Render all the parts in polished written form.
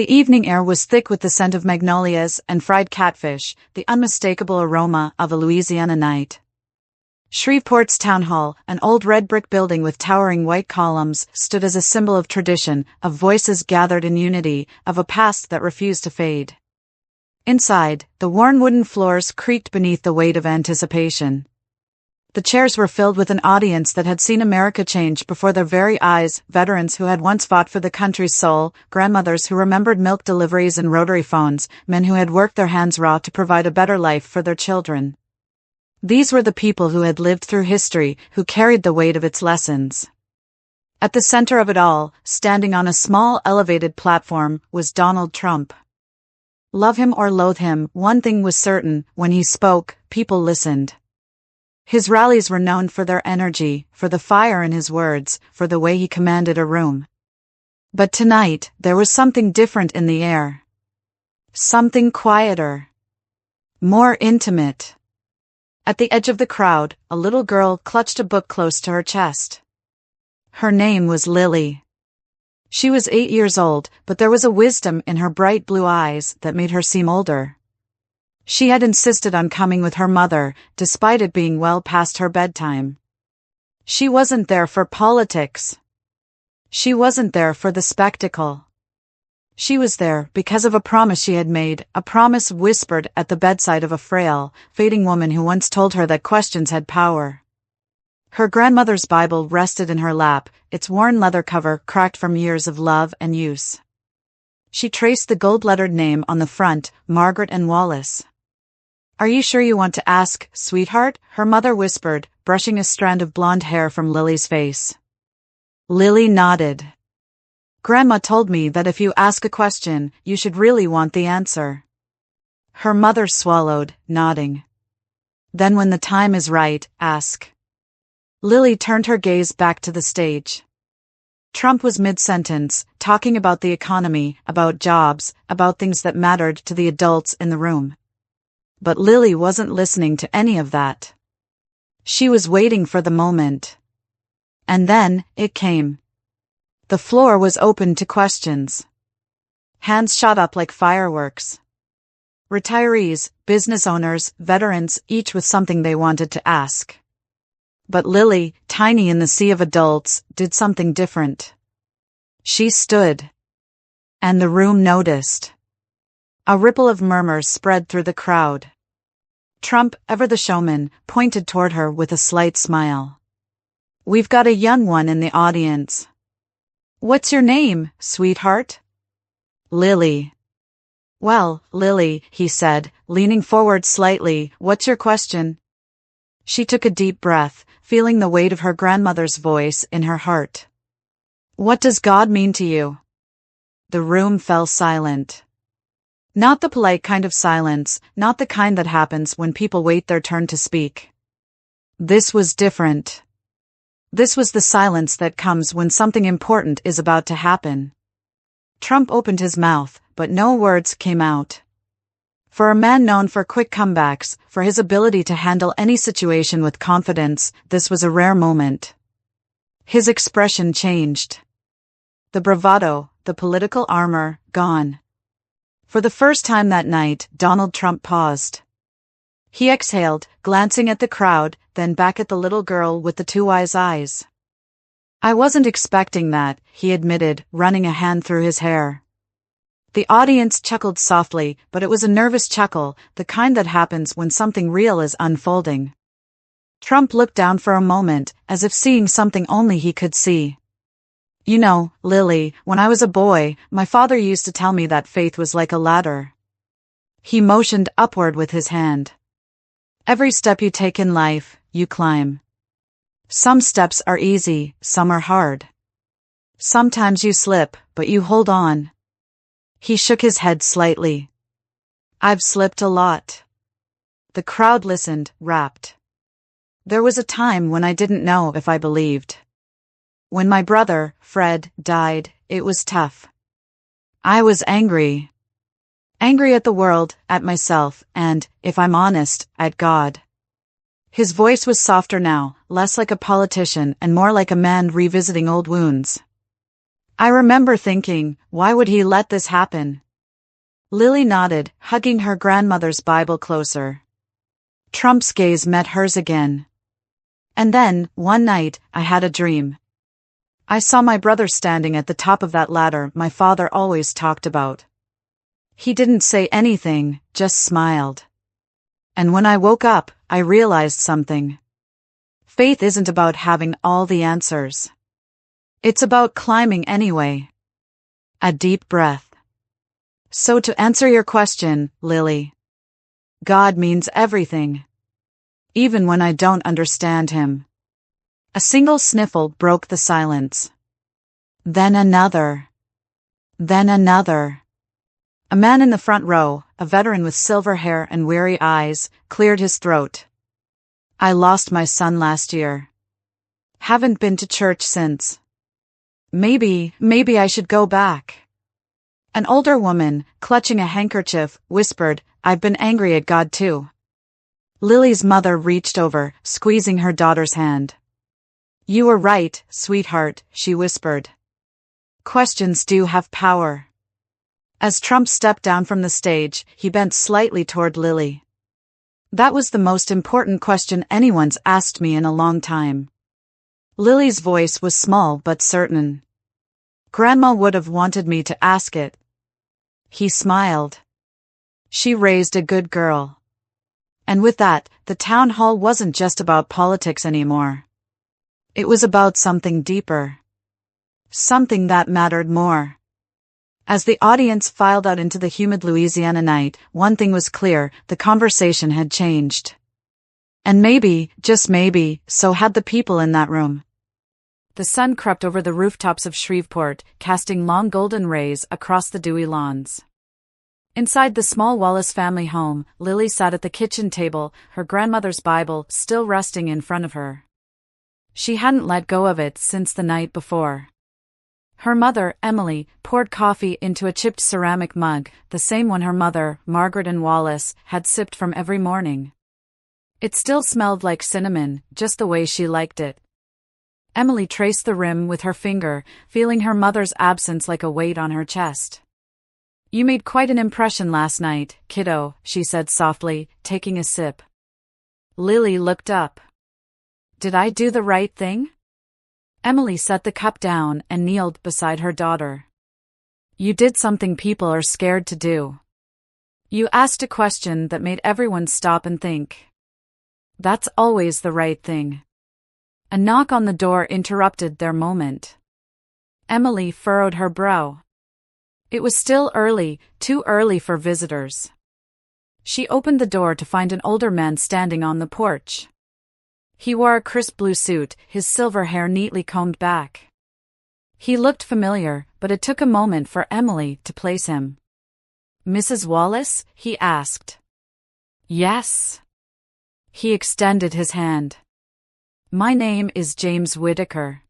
The evening air was thick with the scent of magnolias and fried catfish, the unmistakable aroma of a Louisiana night. Shreveport's town hall, an old red brick building with towering white columns, stood as a symbol of tradition, of voices gathered in unity, of a past that refused to fade. Inside, the worn wooden floors creaked beneath the weight of anticipation. The chairs were filled with an audience that had seen America change before their very eyes, veterans who had once fought for the country's soul, grandmothers who remembered milk deliveries and rotary phones, men who had worked their hands raw to provide a better life for their children. These were the people who had lived through history, who carried the weight of its lessons. At the center of it all, standing on a small elevated platform, was Donald Trump. Love him or loathe him, one thing was certain: when he spoke, people listened. His rallies were known for their energy, for the fire in his words, for the way he commanded a room. But tonight, there was something different in the air. Something quieter. More intimate. At the edge of the crowd, a little girl clutched a book close to her chest. Her name was Lily. She was 8 years old, but there was a wisdom in her bright blue eyes that made her seem older. She had insisted on coming with her mother, despite it being well past her bedtime. She wasn't there for politics. She wasn't there for the spectacle. She was there because of a promise she had made, a promise whispered at the bedside of a frail, fading woman who once told her that questions had power. Her grandmother's Bible rested in her lap, its worn leather cover cracked from years of love and use. She traced the gold-lettered name on the front, Margaret and Wallace. "Are you sure you want to ask, sweetheart?" her mother whispered, brushing a strand of blonde hair from Lily's face. Lily nodded. "Grandma told me that if you ask a question, you should really want the answer." Her mother swallowed, nodding. "Then when the time is right, ask." Lily turned her gaze back to the stage. Trump was mid-sentence, talking about the economy, about jobs, about things that mattered to the adults in the room. But Lily wasn't listening to any of that. She was waiting for the moment. And then, it came. The floor was open to questions. Hands shot up like fireworks. Retirees, business owners, veterans, each with something they wanted to ask. But Lily, tiny in the sea of adults, did something different. She stood. And the room noticed. A ripple of murmurs spread through the crowd. Trump, ever the showman, pointed toward her with a slight smile. "We've got a young one in the audience." "What's your name, sweetheart?" "Lily." "Well, Lily," he said, leaning forward slightly, "what's your question?" She took a deep breath, feeling the weight of her grandmother's voice in her heart. "What does God mean to you?" The room fell silent. Not the polite kind of silence, not the kind that happens when people wait their turn to speak. This was different. This was the silence that comes when something important is about to happen. Trump opened his mouth, but no words came out. For a man known for quick comebacks, for his ability to handle any situation with confidence, this was a rare moment. His expression changed. The bravado, the political armor, gone. For the first time that night, Donald Trump paused. He exhaled, glancing at the crowd, then back at the little girl with the two wise eyes. "I wasn't expecting that," he admitted, running a hand through his hair. The audience chuckled softly, but it was a nervous chuckle, the kind that happens when something real is unfolding. Trump looked down for a moment, as if seeing something only he could see. "You know, Lily, when I was a boy, my father used to tell me that faith was like a ladder." He motioned upward with his hand. "Every step you take in life, you climb. Some steps are easy, some are hard. Sometimes you slip, but you hold on." He shook his head slightly. "I've slipped a lot." The crowd listened, rapt. "There was a time when I didn't know if I believed. When my brother, Fred, died, it was tough. I was angry. Angry at the world, at myself, and, if I'm honest, at God." His voice was softer now, less like a politician and more like a man revisiting old wounds. I remember thinking, why would he let this happen? Lily nodded, hugging her grandmother's Bible closer. Trump's gaze met hers again. And then, one night, I had a dream. I saw my brother standing at the top of that ladder my father always talked about. He didn't say anything, just smiled. And when I woke up, I realized something. Faith isn't about having all the answers. It's about climbing anyway. A deep breath. So to answer your question, Lily, God means everything. Even when I don't understand him. A single sniffle broke the silence. Then another. Then another. A man in the front row, a veteran with silver hair and weary eyes, cleared his throat. I lost my son last year. Haven't been to church since. Maybe I should go back. An older woman, clutching a handkerchief, whispered, I've been angry at God too. Lily's mother reached over, squeezing her daughter's hand. You were right, sweetheart, she whispered. Questions do have power. As Trump stepped down from the stage, he bent slightly toward Lily. That was the most important question anyone's asked me in a long time. Lily's voice was small but certain. Grandma would have wanted me to ask it. He smiled. She raised a good girl. And with that, the town hall wasn't just about politics anymore. It was about something deeper. Something that mattered more. As the audience filed out into the humid Louisiana night, one thing was clear, the conversation had changed. And maybe, just maybe, so had the people in that room. The sun crept over the rooftops of Shreveport, casting long golden rays across the dewy lawns. Inside the small Wallace family home, Lily sat at the kitchen table, her grandmother's Bible still resting in front of her. She hadn't let go of it since the night before. Her mother, Emily, poured coffee into a chipped ceramic mug, the same one her mother, Margaret and Wallace, had sipped from every morning. It still smelled like cinnamon, just the way she liked it. Emily traced the rim with her finger, feeling her mother's absence like a weight on her chest. You made quite an impression last night, kiddo, she said softly, taking a sip. Lily looked up. Did I do the right thing? Emily set the cup down and kneeled beside her daughter. You did something people are scared to do. You asked a question that made everyone stop and think. That's always the right thing. A knock on the door interrupted their moment. Emily furrowed her brow. It was still early, too early for visitors. She opened the door to find an older man standing on the porch. He wore a crisp blue suit, his silver hair neatly combed back. He looked familiar, but it took a moment for Emily to place him. Mrs. Wallace? He asked. Yes. He extended his hand. My name is James Whitaker.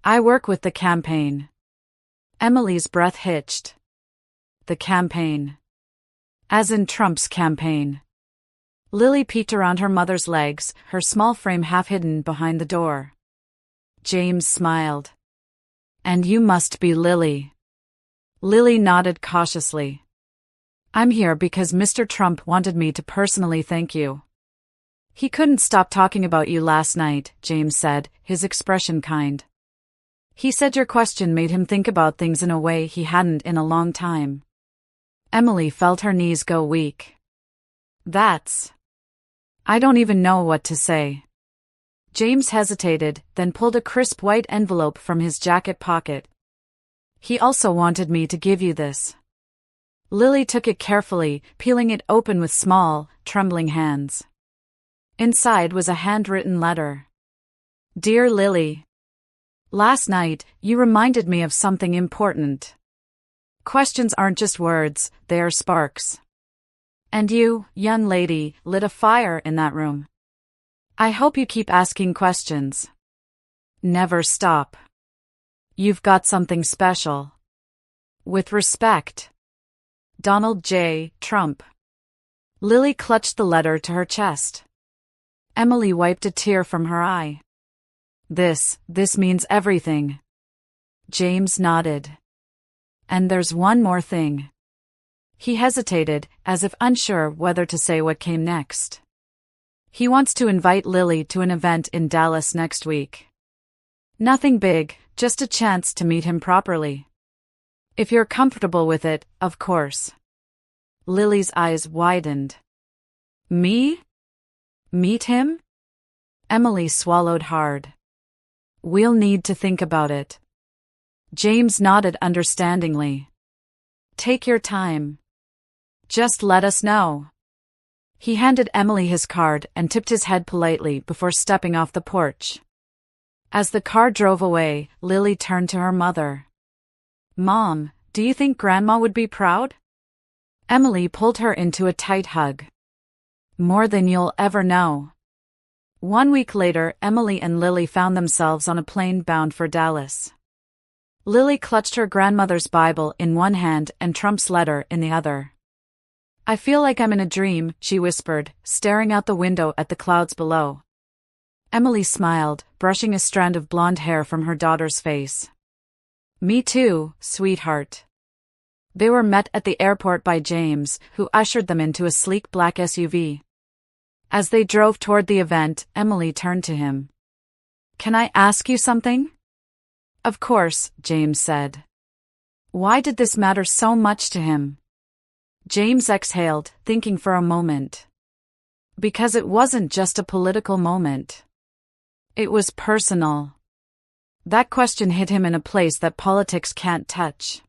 I work with the campaign. Emily's breath hitched. The campaign. As in Trump's campaign. Lily peeked around her mother's legs, her small frame half hidden behind the door. James smiled. And you must be Lily. Lily nodded cautiously. I'm here because Mr. Trump wanted me to personally thank you. He couldn't stop talking about you last night, James said, his expression kind. He said your question made him think about things in a way he hadn't in a long time. Emily felt her knees go weak. I don't even know what to say. James hesitated, then pulled a crisp white envelope from his jacket pocket. He also wanted me to give you this. Lily took it carefully, peeling it open with small, trembling hands. Inside was a handwritten letter. Dear Lily. Last night, you reminded me of something important. Questions aren't just words, they are sparks. And you, young lady, lit a fire in that room. I hope you keep asking questions. Never stop. You've got something special. With respect. Donald J. Trump. Lily clutched the letter to her chest. Emily wiped a tear from her eye. This means everything. James nodded. And there's one more thing. He hesitated, as if unsure whether to say what came next. He wants to invite Lily to an event in Dallas next week. Nothing big, just a chance to meet him properly. If you're comfortable with it, of course. Lily's eyes widened. Me? Meet him? Emily swallowed hard. We'll need to think about it. James nodded understandingly. Take your time. Just let us know. He handed Emily his card and tipped his head politely before stepping off the porch. As the car drove away, Lily turned to her mother. Mom, do you think Grandma would be proud? Emily pulled her into a tight hug. More than you'll ever know. 1 week later, Emily and Lily found themselves on a plane bound for Dallas. Lily clutched her grandmother's Bible in one hand and Trump's letter in the other. I feel like I'm in a dream, she whispered, staring out the window at the clouds below. Emily smiled, brushing a strand of blonde hair from her daughter's face. Me too, sweetheart. They were met at the airport by James, who ushered them into a sleek black SUV. As they drove toward the event, Emily turned to him. Can I ask you something? Of course, James said. Why did this matter so much to him? James exhaled, thinking for a moment. Because it wasn't just a political moment. It was personal. That question hit him in a place that politics can't touch.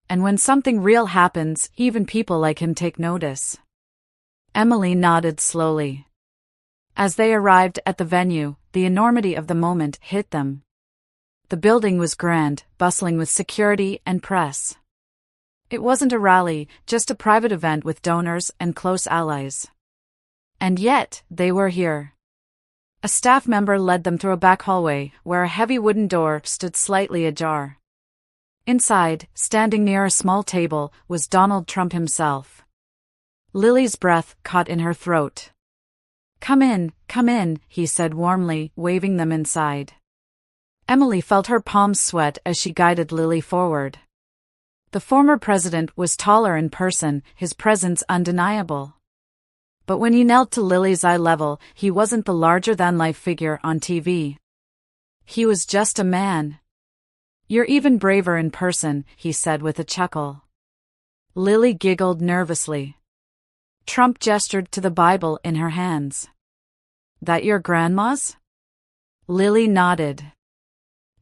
And when something real happens, even people like him take notice. Emily nodded slowly. As they arrived at the venue, the enormity of the moment hit them. The building was grand, bustling with security and press. It wasn't a rally, just a private event with donors and close allies. And yet, they were here. A staff member led them through a back hallway, where a heavy wooden door stood slightly ajar. Inside, standing near a small table, was Donald Trump himself. Lily's breath caught in her throat. Come in, he said warmly, waving them inside. Emily felt her palms sweat as she guided Lily forward. The former president was taller in person, his presence undeniable. But when he knelt to Lily's eye level, he wasn't the larger-than-life figure on TV. He was just a man. You're even braver in person, he said with a chuckle. Lily giggled nervously. Trump gestured to the Bible in her hands. That your grandma's? Lily nodded.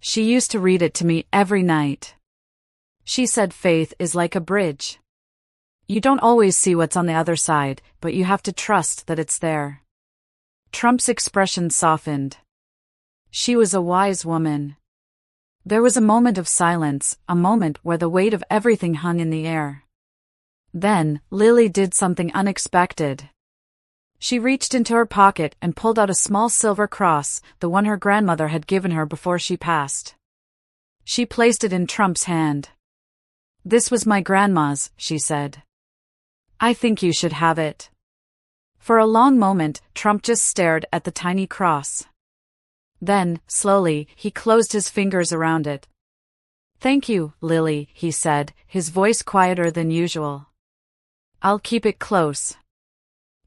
She used to read it to me every night. She said faith is like a bridge. You don't always see what's on the other side, but you have to trust that it's there. Trump's expression softened. She was a wise woman. There was a moment of silence, a moment where the weight of everything hung in the air. Then, Lily did something unexpected. She reached into her pocket and pulled out a small silver cross, the one her grandmother had given her before she passed. She placed it in Trump's hand. This was my grandma's, she said. I think you should have it. For a long moment, Trump just stared at the tiny cross. Then, slowly, he closed his fingers around it. Thank you, Lily, he said, his voice quieter than usual. I'll keep it close.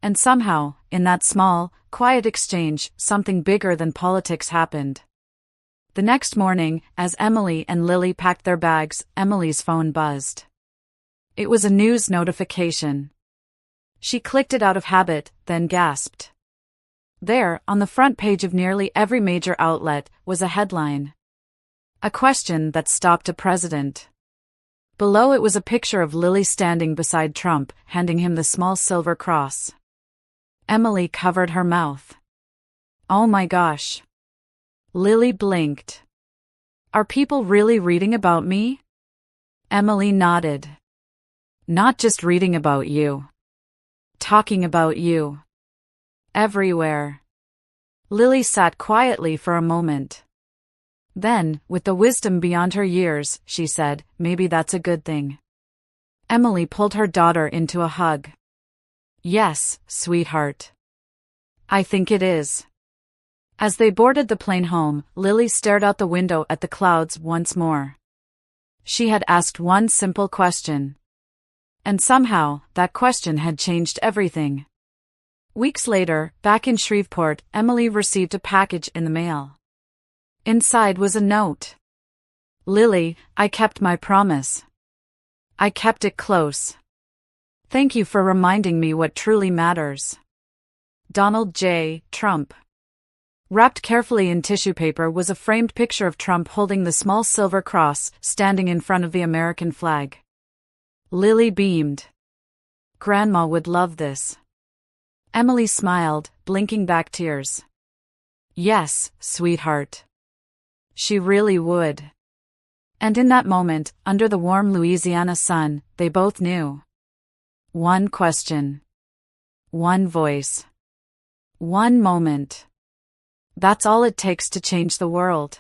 And somehow, in that small, quiet exchange, something bigger than politics happened. The next morning, as Emily and Lily packed their bags, Emily's phone buzzed. It was a news notification. She clicked it out of habit, then gasped. There, on the front page of nearly every major outlet, was a headline. A question that stopped a president. Below it was a picture of Lily standing beside Trump, handing him the small silver cross. Emily covered her mouth. Oh my gosh. Lily blinked. Are people really reading about me? Emily nodded. Not just reading about you. Talking about you. Everywhere. Lily sat quietly for a moment. Then, with the wisdom beyond her years, she said, maybe that's a good thing. Emily pulled her daughter into a hug. Yes, sweetheart. I think it is. As they boarded the plane home, Lily stared out the window at the clouds once more. She had asked one simple question. And somehow, that question had changed everything. Weeks later, back in Shreveport, Emily received a package in the mail. Inside was a note. Lily, I kept my promise. I kept it close. Thank you for reminding me what truly matters. Donald J. Trump. Wrapped carefully in tissue paper was a framed picture of Trump holding the small silver cross, standing in front of the American flag. Lily beamed. Grandma would love this. Emily smiled, blinking back tears. Yes, sweetheart. She really would. And in that moment, under the warm Louisiana sun, they both knew. One question. One voice. One moment. That's all it takes to change the world.